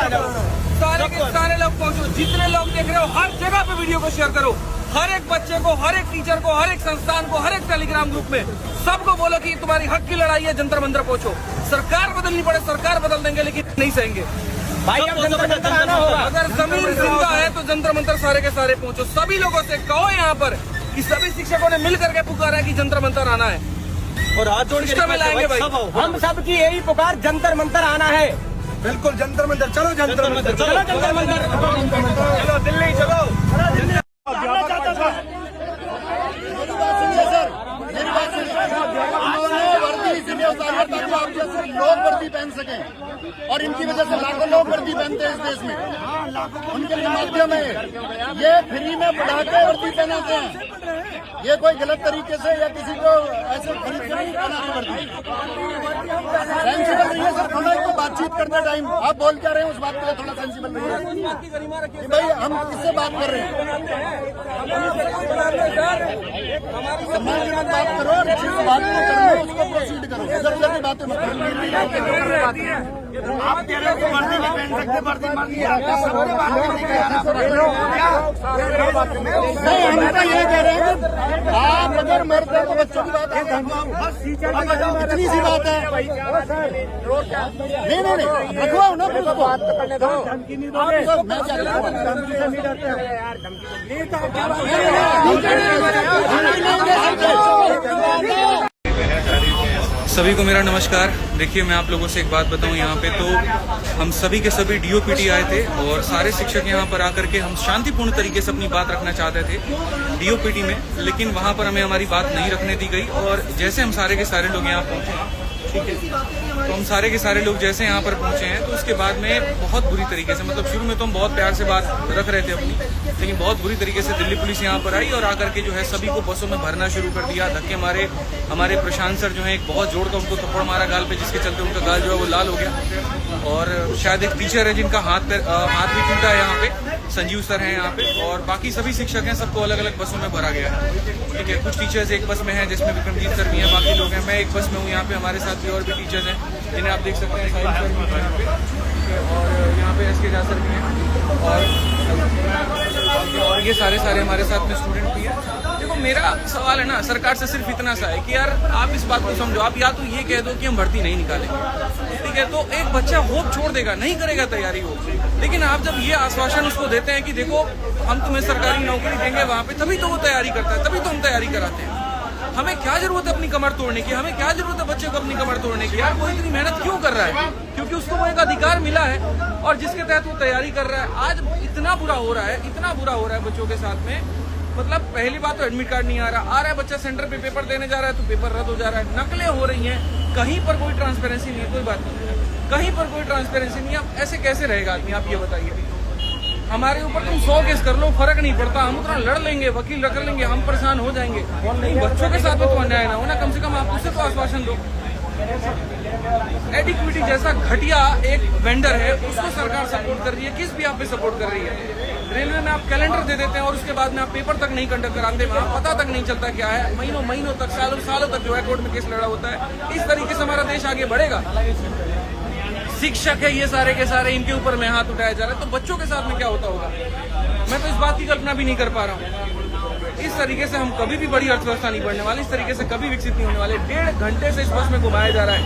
सारे के सारे लोग पहुंचो, जितने लोग देख रहे हो हर जगह पे वीडियो को शेयर करो, हर एक बच्चे को, हर एक टीचर को, हर एक संस्थान को, हर एक टेलीग्राम ग्रुप में सबको बोलो कि तुम्हारी हक की लड़ाई है, जंतर मंतर पहुंचो। सरकार बदलनी पड़े सरकार बदल देंगे, लेकिन नहीं सहेंगे भाई। अब जंतर मंतर आना होगा। अगर जमीन जिंदा है तो जंतर मंतर सारे के सारे पहुंचो। सभी लोगों से कहो यहाँ पर कि सभी शिक्षकों ने मिल करके पुकारा है कि जंतर मंतर आना है और हाथ जोड़ के मिलाएंगे भाई। हम सबकी यही पुकार, जंतर मंतर आना है। बिल्कुल जंतर मंतर, चलो जंतर मंतर, चलो जंतर मंतर, चलो दिल्ली चलो। आप जैसे लोग वर्दी पहन सकें और इनकी वजह से लाखों लोग वर्दी पहनते हैं इस देश में। उनके माध्यम में ये फ्री में बढ़ा के वर्दी पहनाते हैं। ये कोई गलत तरीके से या किसी को ऐसे खरीद के नहीं पहनाते वर्दी। सेंसिबल रहिए सर, थोड़ा इसको बातचीत करते टाइम आप बोल क्या रहे हैं उस बात के लिए थोड़ा सेंसिबल रहिए कि भाई हम किससे बात कर रहे हैं। सम्मान के साथ बात करो और जिस बात को करना है उसको प्रोसीड करो। इधर उधर की बातें मत करो। आप कह रहे हो वर्दी नहीं पहन सकते, वर्दी नहीं, हम तो ये कह रहे हैं कि आप अगर मर्द हैं तो बच्चों की बात इतनी सी बात है। नहीं रखवाओ ना फिर उसको। मैं क्या सभी को मेरा नमस्कार। देखिए मैं आप लोगों से एक बात बताऊं, यहाँ पे तो हम सभी के सभी डीओपीटी आए थे और सारे शिक्षक यहाँ पर आकर के हम शांतिपूर्ण तरीके से अपनी बात रखना चाहते थे डीओपीटी में, लेकिन वहाँ पर हमें हमारी बात नहीं रखने दी गई। और जैसे हम सारे के सारे लोग यहाँ पहुँचे, ठीक है, तो हम सारे के सारे लोग जैसे यहाँ पर पहुंचे हैं तो उसके बाद में बहुत बुरी तरीके से, मतलब शुरू में तो हम बहुत प्यार से बात रख रहे थे अपनी, लेकिन बहुत बुरी तरीके से दिल्ली पुलिस यहाँ पर आई और आकर के जो है सभी को बसों में भरना शुरू कर दिया। धक्के मारे। हमारे प्रशांत सर जो है एक बहुत जोर का उनको थप्पड़ मारा गाल पे, जिसके चलते उनका गाल जो है वो लाल हो गया। और शायद एक टीचर है जिनका हाथ भी टूटा है यहाँ पे, संजीव सर हैं यहाँ पे, और बाकी सभी शिक्षक हैं, सबको अलग अलग बसों में भरा गया है। ठीक है, कुछ टीचर्स एक बस में हैं जिसमें विक्रमजीत सर भी हैं, बाकी लोग हैं। मैं एक बस में हूँ यहाँ पे, हमारे साथ भी और भी टीचर्स हैं जिन्हें आप देख सकते हैं, साहिल सर भी यहाँ पे, और यहाँ पे SK झा सर भी हैं, और ये सारे हमारे साथ में स्टूडेंट भी हैं। देखो मेरा सवाल है ना सरकार से सिर्फ इतना सा है कि यार आप इस बात को समझो। आप या तो ये कह दो कि हम भर्ती नहीं निकालेंगे, ठीक है, तो एक बच्चा होप छोड़ देगा, नहीं करेगा तैयारी हो। लेकिन आप जब ये आश्वासन उसको देते हैं कि देखो हम तुम्हें सरकारी नौकरी देंगे वहाँ पे, तभी तो वो तैयारी करता है, तभी तो हम तैयारी कराते हैं। हमें क्या जरूरत है अपनी कमर तोड़ने की, हमें क्या जरूरत है बच्चे को अपनी कमर तोड़ने की। यार वो इतनी मेहनत क्यों कर रहा है? क्योंकि उसको वो एक अधिकार मिला है और जिसके तहत वो तैयारी कर रहा है। आज इतना बुरा हो रहा है बच्चों के साथ में। मतलब पहली बात तो एडमिट कार्ड नहीं आ रहा है, बच्चा सेंटर पे पेपर देने जा रहा है तो पेपर रद्द हो जा रहा है, नकलें हो रही हैं, कहीं पर कोई ट्रांसपेरेंसी नहीं है। कोई बात नहीं, कहीं पर कोई ट्रांसपेरेंसी नहीं है। अब ऐसे कैसे रहेगा आदमी, आप ये बताइए। हमारे ऊपर तुम 100 केस कर लो, फर्क नहीं पड़ता, हम उतना लड़ लेंगे, वकील रख लेंगे, हम परेशान हो जाएंगे। नहीं, बच्चों के साथ तो अन्याय ना हो ना, कम से कम आप उससे तो आश्वासन दो। एडिक्विटी जैसा घटिया एक वेंडर है, उसको सरकार सपोर्ट कर रही है, किस भी आप पे सपोर्ट कर रही है। रेलवे में आप कैलेंडर दे देते हैं और उसके बाद में आप पेपर तक नहीं कंडक्ट कराते, वहाँ पता तक नहीं चलता क्या है। महीनों तक, सालों तक जो है कोर्ट में केस लड़ा होता है। इस तरीके से हमारा देश आगे बढ़ेगा। शिक्षक है ये सारे के सारे, इनके ऊपर में हाथ उठाया जा रहा है, तो बच्चों के साथ में क्या होता होगा, मैं तो इस बात की कल्पना भी नहीं कर पा रहा हूँ। इस तरीके से हम कभी भी बड़ी अर्थव्यवस्था नहीं बढ़ने वाली, इस तरीके से कभी विकसित नहीं होने वाले। 1.5 घंटे से इस बस में घुमाया जा रहा है,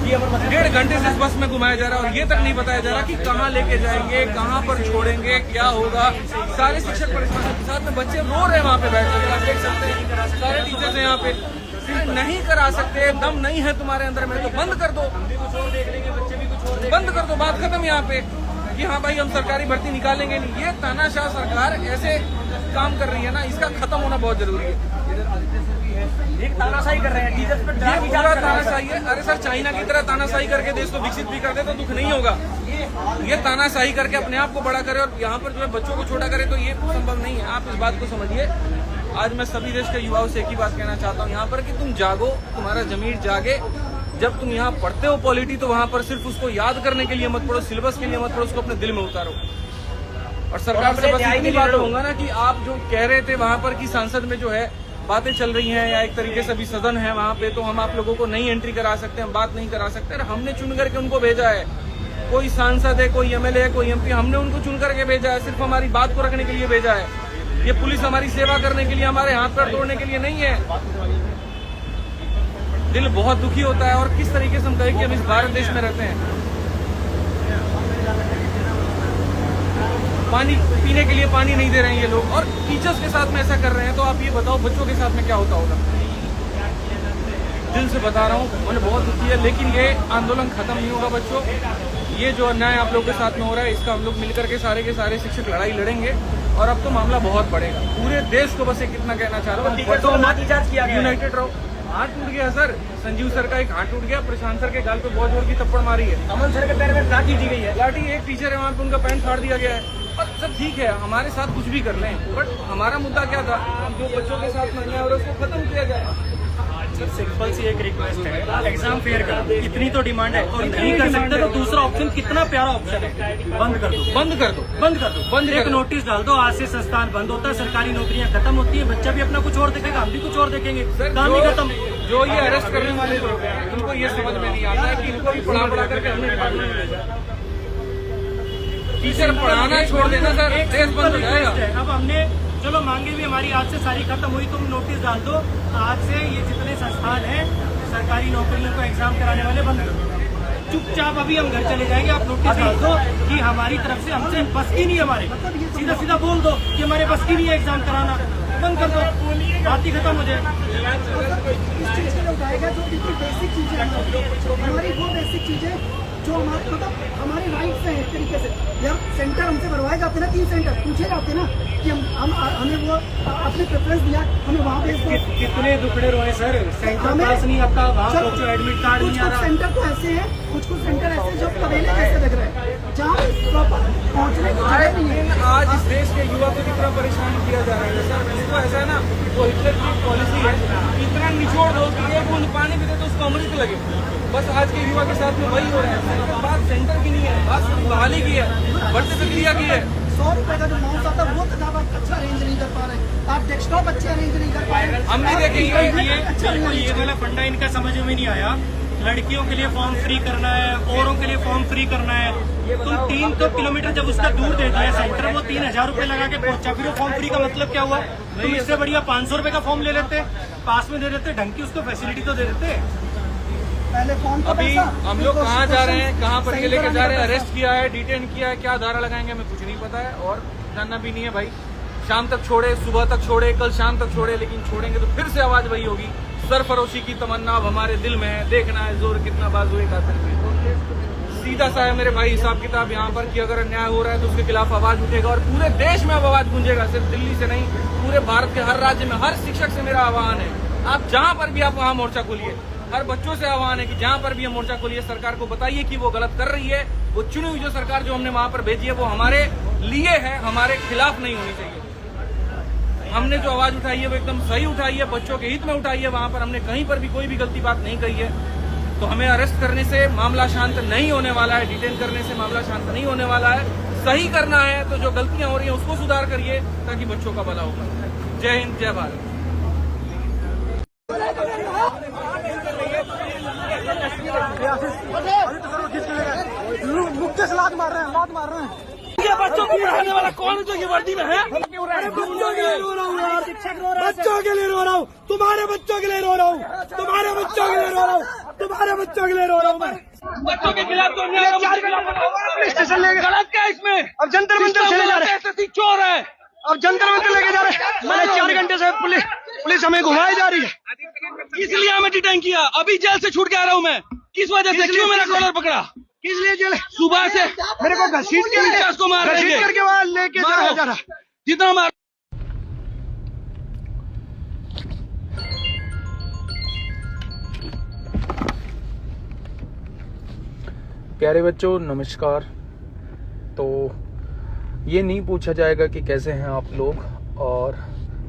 1.5 घंटे से इस बस में घुमाया जा रहा है और ये तक नहीं बताया जा रहा कि कहाँ लेके जाएंगे, कहाँ पर छोड़ेंगे, क्या होगा। सारे शिक्षक परेशान के साथ में बच्चे रो रहे हैं वहाँ पे बैठ कर, आप देख सकते हैं सारे टीचर्स हैं यहाँ पे। नहीं करा सकते, दम नहीं है तुम्हारे अंदर में तो बंद कर दो, बंद कर दो, बात खत्म यहाँ पे कि हाँ भाई हम सरकारी भर्ती निकालेंगे नहीं। ये तानाशाह सरकार ऐसे काम कर रही है ना, इसका खत्म होना बहुत जरूरी है। एक तानाशाही कर रहे हैं टीचर्स पे, ये पूरा तानाशाही है। अरे सर, चाइना की तरह तानाशाही करके देश को विकसित भी कर दे तो दुख नहीं होगा। ये तानाशाही करके अपने आप को बड़ा करे और यहाँ पर जो है बच्चों को छोटा करे, तो ये संभव नहीं है। आप इस बात को समझिए। आज मैं सभी देश के युवाओं से एक ही बात कहना चाहता हूँ यहाँ पर कि तुम जागो, तुम्हारा जमीर जागे। जब तुम यहाँ पढ़ते हो पॉलिटी तो वहाँ पर सिर्फ उसको याद करने के लिए मत पढ़ो, सिलेबस के लिए मत पढ़ो, उसको अपने दिल में उतारो। और सरकार से बस इतनी बात होगा ना कि आप जो कह रहे थे वहाँ पर कि सांसद में जो है बातें चल रही हैं या एक तरीके से अभी सदन है वहाँ पे, तो हम आप लोगों को नहीं एंट्री करा सकते, हम बात नहीं करा सकते। हमने चुन करके उनको भेजा है, कोई सांसद है, कोई एमएलए है, कोई एमपी, हमने उनको चुन करके भेजा है, सिर्फ हमारी बात को रखने के लिए भेजा है। ये पुलिस हमारी सेवा करने के लिए, हमारे हाथ पैर तोड़ने के लिए नहीं है। दिल बहुत दुखी होता है। और किस तरीके से हम कहें कि हम इस भारत देश में रहते हैं। पानी पीने के लिए पानी नहीं दे रहे हैं ये लोग, और टीचर्स के साथ में ऐसा कर रहे हैं। तो आप ये बताओ बच्चों के साथ में क्या होता होगा। दिल से बता रहा हूँ, मुझे बहुत दुखी है। लेकिन ये आंदोलन खत्म नहीं होगा बच्चों। ये जो अन्याय आप लोगों के साथ में हो रहा है, इसका हम लोग मिलकर के सारे शिक्षक लड़ाई लड़ेंगे। और अब तो मामला बहुत बढ़ेगा। पूरे देश को बस ये कितना कहना चाह रहा हूँ, यूनाइटेड रहो। हाथ टूट गया सर, संजीव सर का एक हाथ टूट गया, प्रशांत सर के गाल पे बहुत जोर की थप्पड़ मारी है। अमन सर के पैर में लाठी दी गई है। लाठी, एक टीचर है वहाँ पे, उनका पैंट फाड़ दिया गया है। और सब ठीक है, हमारे साथ कुछ भी कर लें, बट हमारा मुद्दा क्या था, जो बच्चों के साथ अन्याय हो रहा है उसको खत्म किया जाए। सिंपल सी एक रिक्वेस्ट है, एग्जाम फेयर करो। इतनी तो डिमांड है, और नहीं कर सकते तो दूसरा ऑप्शन कितना प्यारा ऑप्शन है, बंद कर दो, बंद कर दो, बंद कर दो, बंद एक नोटिस डाल दो, आज से संस्थान बंद होता है, सरकारी नौकरियां खत्म होती है, बच्चा भी अपना कुछ और देखेगा, हम भी कुछ और देखेंगे, काम ही खत्म। जो ये अरेस्ट करने वाले लोग हैं, उनको ये समझ में नहीं आता है कि इनको भी पढ़ा करके हमने डिपार्टमेंट में भेजा। टीचर पढ़ाना छोड़ देना सर, देश बंद हो जाएगा। अब हमने चलो मांगे भी हमारी आज से सारी खत्म हुई, तुम नोटिस डाल दो, आज से ये जितने संस्थान हैं सरकारी नौकरियों को एग्जाम कराने वाले बंद कर दो। चुपचाप अभी हम घर चले जाएंगे, आप नोटिस डाल दो कि हमारी तरफ से हमसे बस की नहीं है, हमारे सीधा सीधा बोल दो कि हमारे बस की नहीं है एग्जाम कराना, बंद कर दो, बात ही खत्म हो जाए। इस चीज के लिए उठाएगा जो इतनी बेसिक चीजें हमारी वो बेसिक चीजें जो हमारे मतलब हमारे राइट्स हैं। एक तरीके से यार सेंटर हमसे भरवाए जाते ना, 3 सेंटर पूछे जाते ना कि हम हमें वो अपने प्रेफरेंस दिया, हमें वहाँ भेज दो। कितने दुखड़े रोए सर, सेंटर पास नहीं आता, वहाँ पहुंचो एडमिट कार्ड नहीं आ रहा। सेंटर तो ऐसे हैं, कुछ सेंटर ऐसे जो तबेले जैसे लग रहे हैं, जहाँ प्रॉपर पहुँचने की जगह नहीं है। आज इस देश के युवा को कितना परेशान किया जा रहा है सर। इसको ऐसा है ना, वो हिटलर की पॉलिसी है, इतना निचोड़ दो कि एक बूंद पानी भी दे तो उसको अमृत लगे। बस आज के युवा के साथ में वही हो रहा है। बात सेंटर की नहीं है, बात बहाली की है, भर्ती प्रक्रिया की है। 100 रुपए का जो माउंट आता है वो तक आप अच्छा अरेंज नहीं कर पा रहे, आप डेस्कटॉप अच्छे अरेंज नहीं कर पा रहे। हम भी देखेंगे ये वाला फंडा इनका समझ में नहीं आया। लड़कियों के लिए फॉर्म फ्री करना है, औरों के लिए फॉर्म फ्री करना है। तुम 3 किलोमीटर जब उसका दूर दे दिया सेंटर, वो 3000 रुपए लगा के पहुंचा, फिर वो फॉर्म फ्री का मतलब क्या हुआ? तुम इससे बढ़िया 500 रुपए का फॉर्म ले लेते, पास में दे देते, ढंग की उसको फैसिलिटी तो दे देते। पहले फॉर्म का अभी पैसा, हम लोग कहाँ जा रहे हैं, कहाँ पर सही ये लेके कराने जा रहे हैं, का अरेस्ट किया है, डिटेन किया है, क्या धारा लगाएंगे हमें कुछ नहीं पता है, और जानना भी नहीं है भाई। शाम तक छोड़े, सुबह तक छोड़े, कल शाम तक छोड़े, लेकिन छोड़ेंगे तो फिर से आवाज वही होगी। सरफरोशी की तमन्ना अब हमारे दिल में है, देखना है जोर कितना बाजुए कातिल में। सीधा सा है मेरे भाई हिसाब किताब यहाँ पर कि अगर अन्याय हो रहा है तो उसके खिलाफ आवाज उठेगा, और पूरे देश में अब आवाज गूंजेगा, सिर्फ दिल्ली से नहीं, पूरे भारत के हर राज्य में। हर शिक्षक से मेरा आह्वान है, आप जहाँ पर भी आप वहाँ मोर्चा खोलिए। हर बच्चों से आह्वान है कि जहाँ पर भी हम मोर्चा खोलिए, सरकार को बताइए कि वो गलत कर रही है। वो चुनी हुई जो सरकार जो हमने वहाँ पर भेजी है वो हमारे लिए है, हमारे खिलाफ नहीं होनी चाहिए। हमने जो आवाज उठाई है वो एकदम सही उठाई है, बच्चों के हित में उठाई है। वहाँ पर हमने कहीं पर भी कोई भी गलती बात नहीं कही है। तो हमें अरेस्ट करने से मामला शांत नहीं होने वाला है, डिटेन करने से मामला शांत नहीं होने वाला है। सही करना है तो जो गलतियां हो रही हैं उसको सुधार करिए, ताकि बच्चों का भला होगा। जय हिंद, जय भारत। मुक्के से लात मार रहे हैं। ये बच्चों को पढ़ाने वाला कौन है जो ये वर्दी में है? बच्चों के लिए रो रहा हूँ यार, बच्चों के लिए रो रहा हूँ, तुम्हारे बच्चों के लिए रो रहा हूँ, तुम्हारे बच्चों के लिए रो रहा हूँ, तुम्हारे बच्चों के लिए रो रहा हूँ मैं। बच्चों के खिलाफ तो स्टेशन लेके गलत क्या है इसमें? अब जंतर मंतर चले जा रहे हैं, चोर है। अब जंतर मंतर लेके जा रहे हैं। मैंने 4 घंटे से पुलिस हमें घुमाई जा रही है, इसलिए हमें डिटेन किया। अभी जेल से छूट के आ रहा हूँ मैं। किस वजह से? क्यों मेरा कॉलर पकड़ा? किस लिए जेल? सुबह से मेरे को घसीट को मार करके वहाँ लेके जा रहा। जितना मार। प्यारे बच्चों नमस्कार। तो ये नहीं पूछा जाएगा कि कैसे हैं आप लोग, और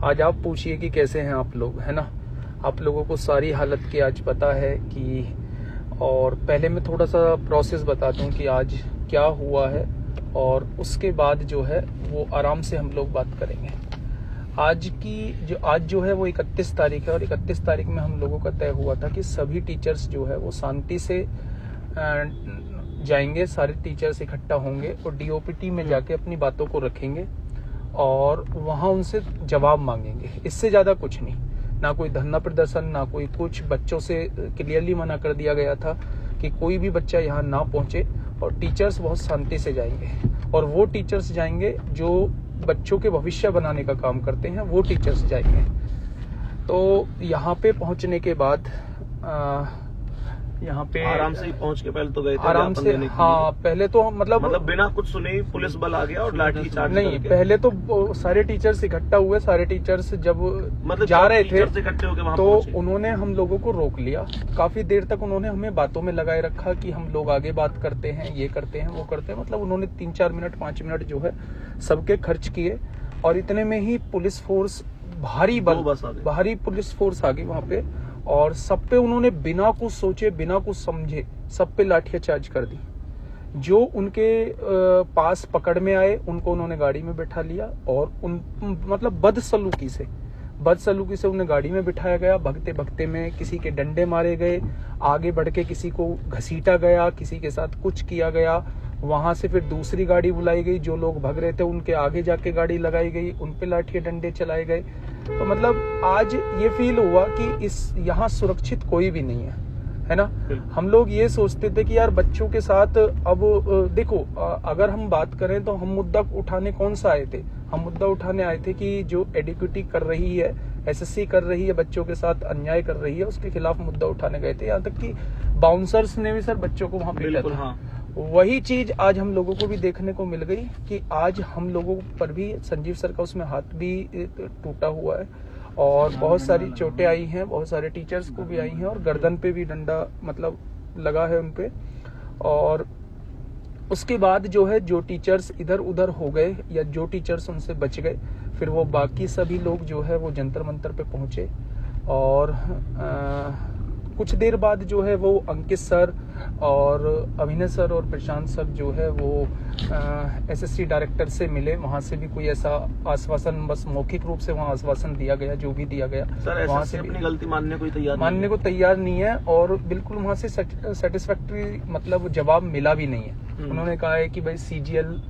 आज आप पूछिए कि कैसे हैं आप लोग, है ना। आप लोगों को सारी हालत की आज पता है कि, और पहले मैं थोड़ा सा प्रोसेस बता दूं कि आज क्या हुआ है, और उसके बाद जो है वो आराम से हम लोग बात करेंगे। आज जो है वो 31 तारीख है, और 31 तारीख में हम लोगों का तय हुआ था कि सभी टीचर्स जो है वो शांति से जाएंगे, सारे टीचर्स इकट्ठा होंगे और डीओपीटी में जाके अपनी बातों को रखेंगे और वहां उनसे जवाब मांगेंगे। इससे ज्यादा कुछ नहीं, ना कोई धरना प्रदर्शन, ना कोई कुछ। बच्चों से क्लियरली मना कर दिया गया था कि कोई भी बच्चा यहाँ ना पहुंचे और टीचर्स बहुत शांति से जाएंगे और वो टीचर्स जाएंगे जो बच्चों के भविष्य बनाने का काम करते हैं, वो टीचर्स जाएंगे। तो यहाँ पे पहुंचने के बाद यहाँ पे आराम से ही पहुंच के पहले तो गए थे आराम से, हाँ पहले तो मतलब बिना कुछ सुने ही पुलिस बल आ गया और लाठी चार्ज नहीं, पहले तो सारे टीचर्स इकट्ठा हुए। सारे टीचर्स जब मतलब जा रहे थे इकट्ठे होके वहां तो पहुंचे। उन्होंने हम लोगों को रोक लिया। काफी देर तक उन्होंने हमें बातों में लगाए रखा कि हम लोग आगे बात करते हैं, ये करते हैं, वो करते हैं। मतलब उन्होंने 3-4 मिनट 5 मिनट जो है सबके खर्च किए और इतने में ही पुलिस फोर्स भारी पुलिस फोर्स आ गई वहां पे और सब पे उन्होंने बिना कुछ सोचे, बिना कुछ समझे सब पे लाठियां चार्ज कर दी। जो उनके पास पकड़ में आए उनको उन्होंने गाड़ी में बैठा लिया और उन मतलब बदसलूकी से उन्हें गाड़ी में बिठाया गया। भगते भगते में किसी के डंडे मारे गए, आगे बढ़ के किसी को घसीटा गया, किसी के साथ कुछ किया गया। वहां से फिर दूसरी गाड़ी बुलाई गई, जो लोग भाग रहे थे उनके आगे जाके गाड़ी लगाई गई, उन पे लाठियां डंडे चलाए गए। तो मतलब आज ये फील हुआ कि इस यहाँ सुरक्षित कोई भी नहीं है ना। हम लोग ये सोचते थे कि यार बच्चों के साथ अब देखो, अगर हम बात करें तो हम मुद्दा उठाने कौन सा आए थे? हम मुद्दा उठाने आए थे कि जो एडिक्विटी कर रही है, एसएससी कर रही है, बच्चों के साथ अन्याय कर रही है, उसके खिलाफ मुद्दा उठाने गए थे। यहाँ तक कि बाउंसर्स ने भी सर बच्चों को वहां पीटा था। हाँ। वही चीज आज हम लोगों को भी देखने को मिल गई कि आज हम लोगों पर भी संजीव सर का उसमें हाथ भी टूटा हुआ है और बहुत सारी चोटें आई हैं, बहुत सारे टीचर्स को भी आई हैं और गर्दन पे भी डंडा मतलब लगा है उनपे। और उसके बाद जो है जो टीचर्स इधर उधर हो गए या जो टीचर्स उनसे बच गए, फिर वो बाकी सभी लोग जो है वो जंतर मंतर पे पहुंचे और कुछ देर बाद जो है वो अंकित सर और अभिनय सर और प्रशांत सर जो है वो एसएससी डायरेक्टर से मिले। वहां से भी कोई ऐसा आश्वासन, बस मौखिक रूप से वहां आश्वासन दिया गया, जो भी दिया गया। सर वहां से अपनी गलती मानने को तैयार नहीं है और बिल्कुल वहां से सेटिस्फैक्ट्री मतलब जवाब मिला भी नहीं है। उन्होंने कहा है कि भाई सीजीएल,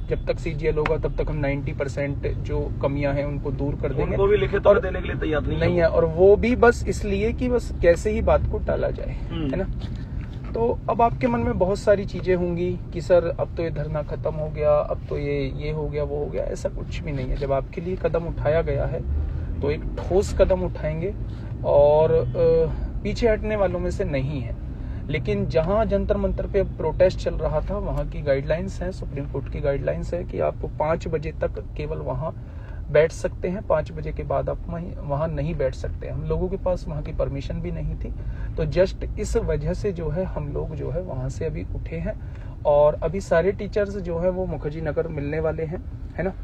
जब तक सीजीएल होगा तब तक हम 90% जो कमियां हैं उनको दूर कर देंगे। उनको भी लिखित और देने के लिए तैयार नहीं है और वो भी बस इसलिए कि बस कैसे ही बात को टाला जाए, है ना। तो अब आपके मन में बहुत सारी चीजें होंगी कि सर अब तो ये धरना खत्म हो गया, अब तो ये हो गया, वो हो गया। ऐसा कुछ भी नहीं है। जब आपके लिए कदम उठाया गया है तो एक ठोस कदम उठाएंगे और पीछे हटने वालों में से नहीं है। लेकिन जहां जंतर मंतर पे प्रोटेस्ट चल रहा था, वहां की गाइडलाइंस है, सुप्रीम कोर्ट की गाइडलाइंस है कि आप 5 बजे तक केवल वहां बैठ सकते हैं, 5 बजे के बाद आप वहां नहीं बैठ सकते। हम लोगों के पास वहां की परमिशन भी नहीं थी। तो जस्ट इस वजह से जो है हम लोग जो है वहां से अभी उठे हैं और अभी सारे टीचर्स जो है वो मुखर्जी नगर मिलने वाले हैं, है ना।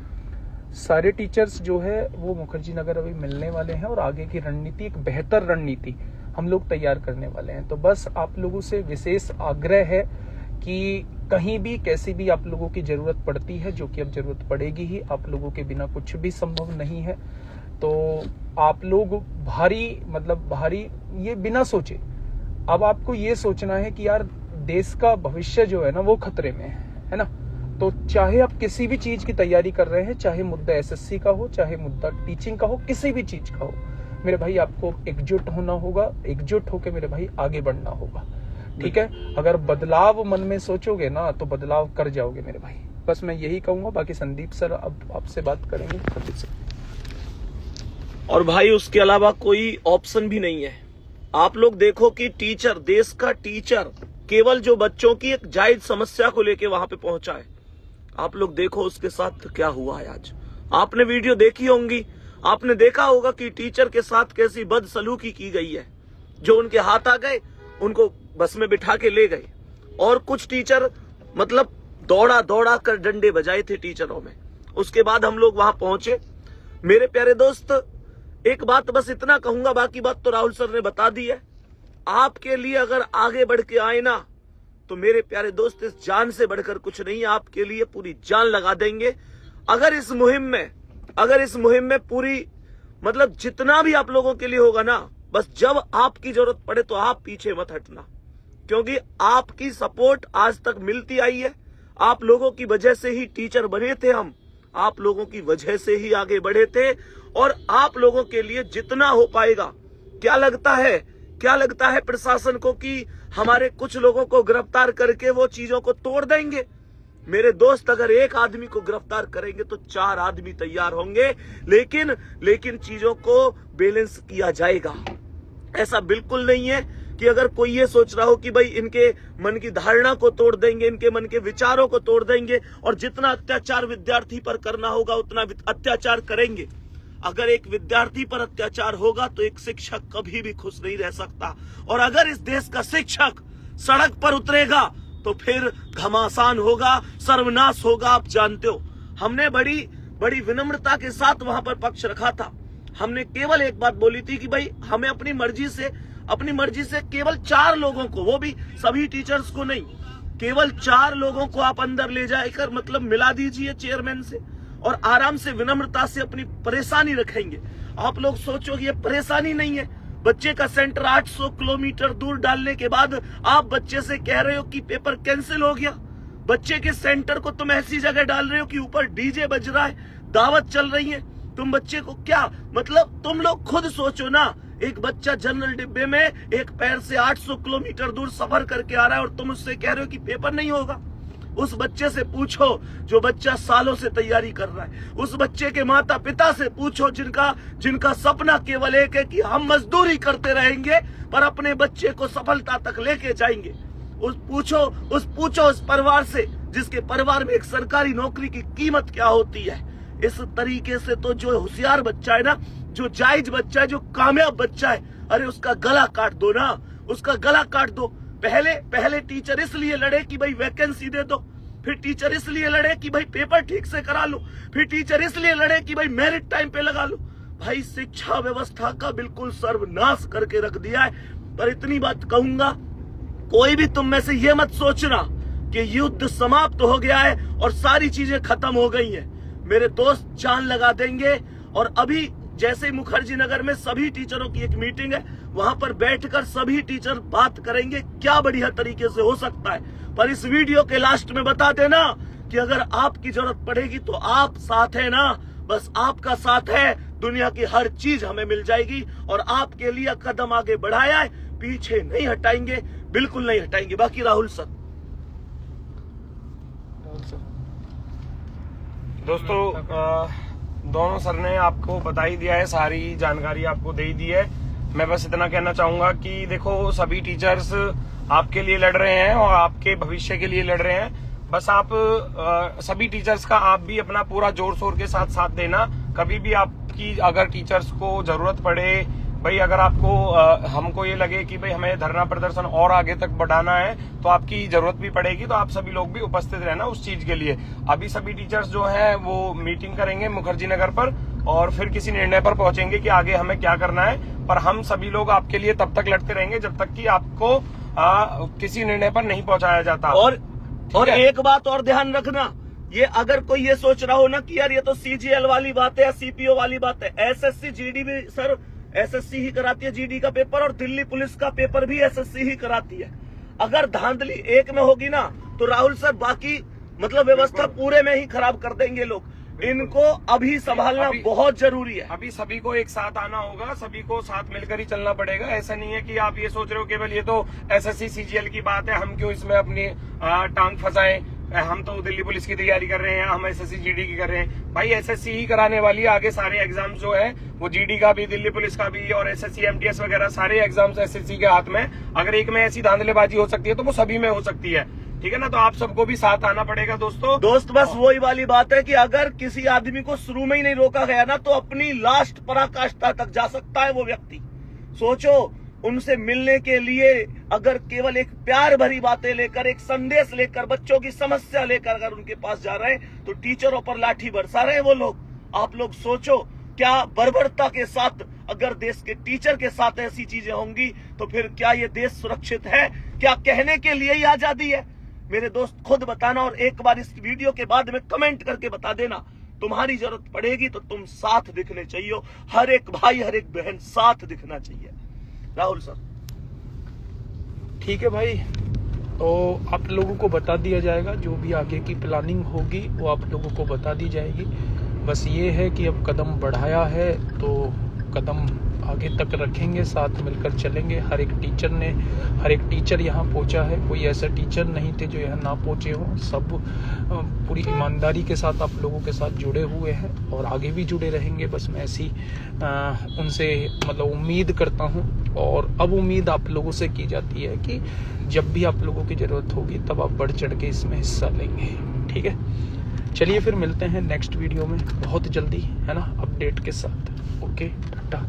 सारे टीचर्स जो है वो मुखर्जी नगर अभी मिलने वाले हैं और आगे की रणनीति, एक बेहतर रणनीति हम लोग तैयार करने वाले हैं। तो बस आप लोगों से विशेष आग्रह है कि कहीं भी कैसी भी आप लोगों की जरूरत पड़ती है, जो कि अब जरूरत पड़ेगी ही, आप लोगों के बिना कुछ भी संभव नहीं है। तो आप लोग भारी ये बिना सोचे, अब आपको ये सोचना है कि यार देश का भविष्य जो है ना वो खतरे में है ना। तो चाहे आप किसी भी चीज की तैयारी कर रहे हैं, चाहे मुद्दा एसएससी का हो, चाहे मुद्दा टीचिंग का हो, किसी भी चीज का हो, मेरे भाई आपको एकजुट होना होगा। एकजुट होकर मेरे भाई आगे बढ़ना होगा, ठीक है। अगर बदलाव मन में सोचोगे ना तो बदलाव कर जाओगे मेरे भाई। बस मैं यही कहूंगा। बाकी संदीप सर अब आपसे बात करेंगे। और भाई उसके अलावा कोई ऑप्शन भी नहीं है। आप लोग देखो कि टीचर, देश का टीचर केवल जो बच्चों की एक जायज समस्या को लेके वहां पे पहुंचा है। आप लोग देखो उसके साथ क्या हुआ है आज। आपने वीडियो देखी होंगी, आपने देखा होगा कि टीचर के साथ कैसी बदसलूकी की गई है। जो उनके हाथ आ गए उनको बस में बिठा के ले गए और कुछ टीचर मतलब दौड़ा कर डंडे बजाए थे टीचरों में। उसके बाद हम लोग वहां पहुंचे। मेरे प्यारे दोस्त, एक बात बस इतना कहूंगा, बाकी बात तो राहुल सर ने बता दी है। आपके लिए अगर आगे बढ़ के आए ना तो मेरे प्यारे दोस्त इस जान से बढ़कर कुछ नहीं है। आपके लिए पूरी जान लगा देंगे। अगर इस मुहिम में पूरी मतलब जितना भी आप लोगों के लिए होगा ना, बस जब आपकी जरूरत पड़े तो आप पीछे मत हटना। क्योंकि आपकी सपोर्ट आज तक मिलती आई है। आप लोगों की वजह से ही टीचर बने थे हम, आप लोगों की वजह से ही आगे बढ़े थे, और आप लोगों के लिए जितना हो पाएगा। क्या लगता है प्रशासन को कि हमारे कुछ लोगों को गिरफ्तार करके वो चीजों को तोड़ देंगे? मेरे दोस्त, अगर एक आदमी को गिरफ्तार करेंगे तो 4 आदमी तैयार होंगे, लेकिन चीजों को बैलेंस किया जाएगा। ऐसा बिल्कुल नहीं है कि अगर कोई ये सोच रहा हो कि भाई इनके मन की धारणा को तोड़ देंगे, इनके मन के विचारों को तोड़ देंगे और जितना अत्याचार विद्यार्थी पर करना होगा उतना अत्याचार करेंगे। अगर एक विद्यार्थी पर अत्याचार होगा तो एक शिक्षक कभी भी खुश नहीं रह सकता, और अगर इस देश का शिक्षक सड़क पर उतरेगा तो फिर घमासान होगा, सर्वनाश होगा। आप जानते हो, हमने बड़ी विनम्रता के साथ वहां पर पक्ष रखा था। हमने केवल एक बात बोली थी कि भाई हमें अपनी मर्जी से केवल 4 लोगों को, वो भी सभी टीचर्स को नहीं, केवल 4 लोगों को आप अंदर ले जाकर मतलब मिला दीजिए चेयरमैन से, और आराम से विनम्रता से अपनी परेशानी रखेंगे। आप लोग सोचो कि ये परेशानी नहीं है। बच्चे का सेंटर 800 किलोमीटर दूर डालने के बाद आप बच्चे से कह रहे हो कि पेपर कैंसिल हो गया। बच्चे के सेंटर को तुम ऐसी जगह डाल रहे हो कि ऊपर डीजे बज रहा है, दावत चल रही है। तुम बच्चे को क्या मतलब, तुम लोग खुद सोचो ना, एक बच्चा जनरल डिब्बे में एक पैर से 800 किलोमीटर दूर सफर करके आ रहा है और तुम उससे कह रहे हो कि पेपर नहीं होगा। उस बच्चे से पूछो जो बच्चा सालों से तैयारी कर रहा है। उस बच्चे के माता पिता से पूछो जिनका सपना केवल एक है कि हम मजदूरी करते रहेंगे पर अपने बच्चे को सफलता तक लेके जाएंगे। पूछो उस परिवार से जिसके परिवार में एक सरकारी नौकरी की कीमत क्या होती है। इस तरीके से तो जो होशियार बच्चा है ना, जो जायज बच्चा है, जो कामयाब बच्चा है, अरे उसका गला काट दो ना, उसका गला काट दो। पहले टीचर इसलिए लड़े कि भाई वैकेंसी दे दो, फिर टीचर इसलिए लड़े कि भाई पेपर ठीक से करा लो, फिर टीचर इसलिए लड़े कि भाई मेरिट टाइम पे लगा लो। भाई शिक्षा व्यवस्था का बिल्कुल सर्वनाश करके रख दिया है। पर इतनी बात कहूंगा, कोई भी तुम में से ये मत सोचना कि युद्ध समाप्त हो गया है और सारी चीजें खत्म हो गई हैं। मेरे दोस्त जान लगा देंगे, और अभी जैसे मुखर्जी नगर में सभी टीचरों की एक मीटिंग है, वहां पर बैठकर सभी टीचर बात करेंगे क्या बढ़िया तरीके से हो सकता है। पर इस वीडियो के लास्ट में बता देना कि अगर आपकी जरूरत पड़ेगी तो आप साथ है ना, बस आपका साथ है, दुनिया की हर चीज हमें मिल जाएगी, और आपके लिए कदम आगे बढ़ाया है, पीछे नहीं हटाएंगे, बिल्कुल नहीं हटाएंगे। बाकी राहुल सर। दोस्तों, दोनों सर ने आपको बता ही दिया है, सारी जानकारी आपको दे ही दी है। मैं बस इतना कहना चाहूंगा कि देखो, सभी टीचर्स आपके लिए लड़ रहे हैं और आपके भविष्य के लिए लड़ रहे हैं। बस आप सभी टीचर्स का आप भी अपना पूरा जोर शोर के साथ देना। कभी भी आपकी अगर टीचर्स को जरूरत पड़े, भाई अगर आपको हमको ये लगे कि भाई हमें धरना प्रदर्शन और आगे तक बढ़ाना है, तो आपकी जरूरत भी पड़ेगी, तो आप सभी लोग भी उपस्थित रहना उस चीज के लिए। अभी सभी टीचर्स जो हैं वो मीटिंग करेंगे मुखर्जी नगर पर, और फिर किसी निर्णय पर पहुंचेंगे कि आगे हमें क्या करना है। पर हम सभी लोग आपके लिए तब तक लड़ते रहेंगे जब तक कि आपको किसी निर्णय पर नहीं पहुंचाया जाता। और एक बात और ध्यान रखना, ये अगर कोई ये सोच रहा हो ना कि यार ये तो CGL वाली बात है या CPO वाली बात है, SSC GD भी सर SSC ही कराती है GD का पेपर, और दिल्ली पुलिस का पेपर भी SSC ही कराती है। अगर धांधली एक में होगी ना तो राहुल सर बाकी मतलब व्यवस्था पूरे में ही खराब कर देंगे लोग। इनको अभी संभालना बहुत जरूरी है। अभी सभी को एक साथ आना होगा, सभी को साथ मिलकर ही चलना पड़ेगा। ऐसा नहीं है कि आप ये सोच रहे हो केवल ये तो SSC CGL की बात है, हम क्यों इसमें अपनी टांग फंसाएं, हम तो दिल्ली पुलिस की तैयारी कर रहे हैं, हम SSC GD की कर रहे हैं। भाई SSC ही कराने वाली है, आगे सारे एग्जाम्स जो है वो GD का भी, दिल्ली पुलिस का भी, और SSC MTS वगैरह सारे एग्जाम्स SSC के हाथ में। अगर एक में ऐसी धांधलेबाजी हो सकती है तो वो सभी में हो सकती है, ठीक है ना। तो आप सबको भी साथ आना पड़ेगा दोस्त। बस वही वाली बात है कि अगर किसी आदमी को शुरू में ही नहीं रोका गया ना तो अपनी लास्ट पराकाष्ठा तक जा सकता है वो व्यक्ति। सोचो, उनसे मिलने के लिए अगर केवल एक प्यार भरी बातें लेकर, एक संदेश लेकर, बच्चों की समस्या लेकर अगर उनके पास जा रहे हैं तो टीचरों पर लाठी बरसा रहे हैं वो लोग। आप लोग सोचो, क्या बर्बरता के साथ अगर देश के टीचर के साथ ऐसी चीजें होंगी तो फिर क्या ये देश सुरक्षित है? क्या कहने के लिए ही आजादी है? मेरे दोस्त खुद बताना, और एक बार इस वीडियो के बाद में कमेंट करके बता देना, तुम्हारी जरूरत पड़ेगी तो तुम साथ दिखने चाहिए। हर एक भाई, हर एक बहन साथ दिखना चाहिए। राहुल सर। ठीक है भाई। तो आप लोगों को बता दिया जाएगा, जो भी आगे की प्लानिंग होगी वो आप लोगों को बता दी जाएगी। बस ये है कि अब कदम बढ़ाया है तो कदम आगे तक रखेंगे, साथ मिलकर चलेंगे। हर एक टीचर यहाँ पहुँचा है, कोई ऐसा टीचर नहीं थे जो यहाँ ना पहुँचे हों। सब पूरी ईमानदारी के साथ आप लोगों के साथ जुड़े हुए हैं और आगे भी जुड़े रहेंगे। बस मैं ऐसी उनसे मतलब उम्मीद करता हूँ, और अब उम्मीद आप लोगों से की जाती है कि जब भी आप लोगों की ज़रूरत होगी तब आप बढ़ चढ़ के इसमें हिस्सा लेंगे। ठीक है, चलिए फिर मिलते हैं नेक्स्ट वीडियो में बहुत जल्दी, है ना, अपडेट के साथ। ओके, टाटा।